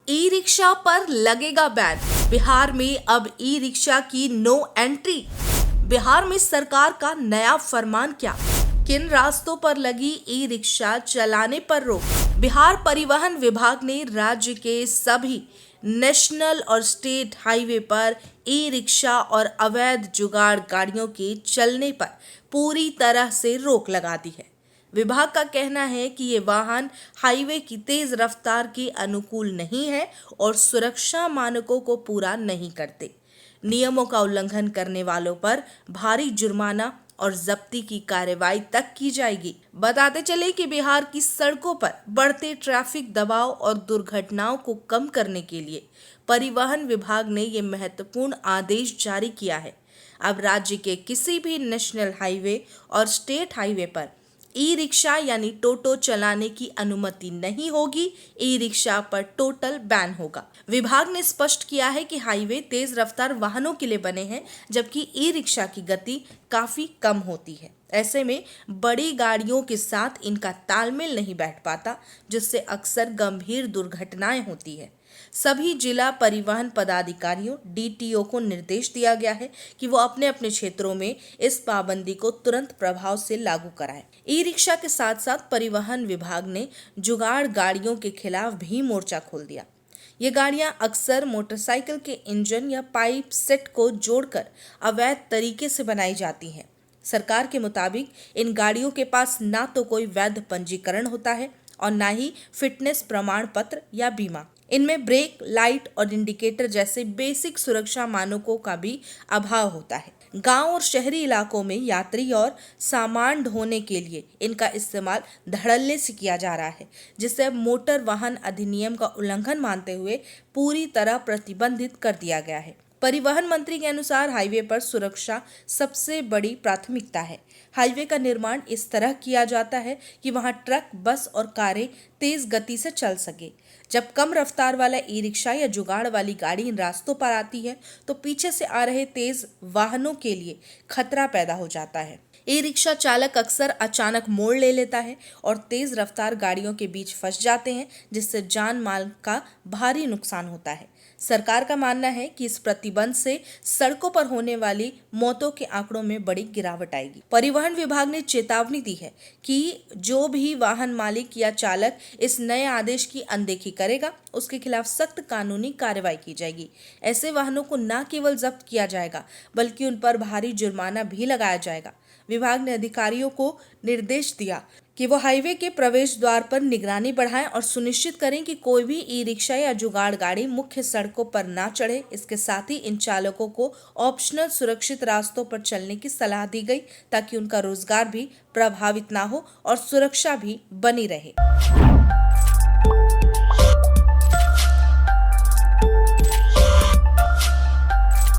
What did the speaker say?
E rickshaw पर लगेगा ban. Bihar में अब ई रिक्शा की नो एंट्री। बिहार में सरकार का नया फरमान क्या? किन रास्तों पर लगी ई रिक्शा चलाने पर रोक? बिहार परिवहन विभाग ने राज्य के सभी नेशनल और स्टेट हाईवे पर ई रिक्शा और अवैध जुगाड़ गाड़ियों के चलने पर पूरी तरह से रोक लगा दी है। विभाग का कहना है कि ये वाहन हाईवे की तेज रफ्तार के अनुकूल नहीं है और सुरक्षा मानकों को पूरा नहीं करते। नियमों का उल्लंघन करने वालों पर भारी जुर्माना और जब्ती की कार्रवाई तक की जाएगी। बताते चले कि बिहार की सड़कों पर बढ़ते ट्रैफिक दबाव और दुर्घटनाओं को कम करने के लिए परिवहन विभाग ने ये महत्वपूर्ण आदेश जारी किया है। अब राज्य के किसी भी नेशनल हाईवे और स्टेट हाईवे पर ई रिक्शा यानी टोटो चलाने की अनुमति नहीं होगी। ई रिक्शा पर टोटल बैन होगा। विभाग ने स्पष्ट किया है कि हाईवे तेज रफ्तार वाहनों के लिए बने हैं, जबकि ई रिक्शा की गति काफी कम होती है। ऐसे में बड़ी गाड़ियों के साथ इनका तालमेल नहीं बैठ पाता, जिससे अक्सर गंभीर दुर्घटनाएं होती है। सभी जिला परिवहन पदाधिकारियों डीटीओ को निर्देश दिया गया है कि वो अपने अपने क्षेत्रों में इस पाबंदी को तुरंत प्रभाव से लागू कराएं। ई रिक्शा के साथ साथ परिवहन विभाग ने जुगाड़ गाड़ियों के खिलाफ भी मोर्चा खोल दिया। ये गाड़ियां अक्सर मोटरसाइकिल के इंजन या पाइप सेट को जोड़कर अवैध तरीके से बनाई जाती हैं। सरकार के मुताबिक इन गाड़ियों के पास ना तो कोई वैध पंजीकरण होता है और ना ही फिटनेस प्रमाण पत्र या बीमा। इनमें ब्रेक, लाइट और इंडिकेटर जैसे बेसिक सुरक्षा मानकों का भी अभाव होता है। गांव और शहरी इलाकों में यात्री और सामान ढोने के लिए इनका इस्तेमाल धड़ल्ले से किया जा रहा है, जिसे अब मोटर वाहन अधिनियम का उल्लंघन मानते हुए पूरी तरह प्रतिबंधित कर दिया गया है। परिवहन मंत्री के अनुसार हाईवे पर सुरक्षा सबसे बड़ी प्राथमिकता है। हाईवे का निर्माण इस तरह किया जाता है कि वहां ट्रक, बस और कारें तेज गति से चल सके। जब कम रफ्तार वाला ई रिक्शा या जुगाड़ वाली गाड़ी इन रास्तों पर आती है तो पीछे से आ रहे तेज वाहनों के लिए खतरा पैदा हो जाता है। ई रिक्शा चालक अक्सर अचानक मोड़ ले लेता है और तेज रफ्तार गाड़ियों के बीच फंस जाते हैं, जिससे जान माल का भारी नुकसान होता है। सरकार का मानना है कि इस प्रतिबंध से सड़कों पर होने वाली मौतों के आंकड़ों में बड़ी गिरावट आएगी। परिवहन विभाग ने चेतावनी दी है कि जो भी वाहन मालिक या चालक इस नए आदेश की अनदेखी करेगा, उसके खिलाफ सख्त कानूनी कार्रवाई की जाएगी। ऐसे वाहनों को न केवल जब्त किया जाएगा, बल्कि उन पर भारी जुर्माना भी लगाया जाएगा। विभाग ने अधिकारियों को निर्देश दिया कि वो हाईवे के प्रवेश द्वार पर निगरानी बढ़ाएं और सुनिश्चित करें कि कोई भी ई रिक्शा या जुगाड़ गाड़ी मुख्य सड़कों पर ना चढ़े। इसके साथ ही इन चालकों को ऑप्शनल सुरक्षित रास्तों पर चलने की सलाह दी गई, ताकि उनका रोजगार भी प्रभावित ना हो और सुरक्षा भी बनी रहे।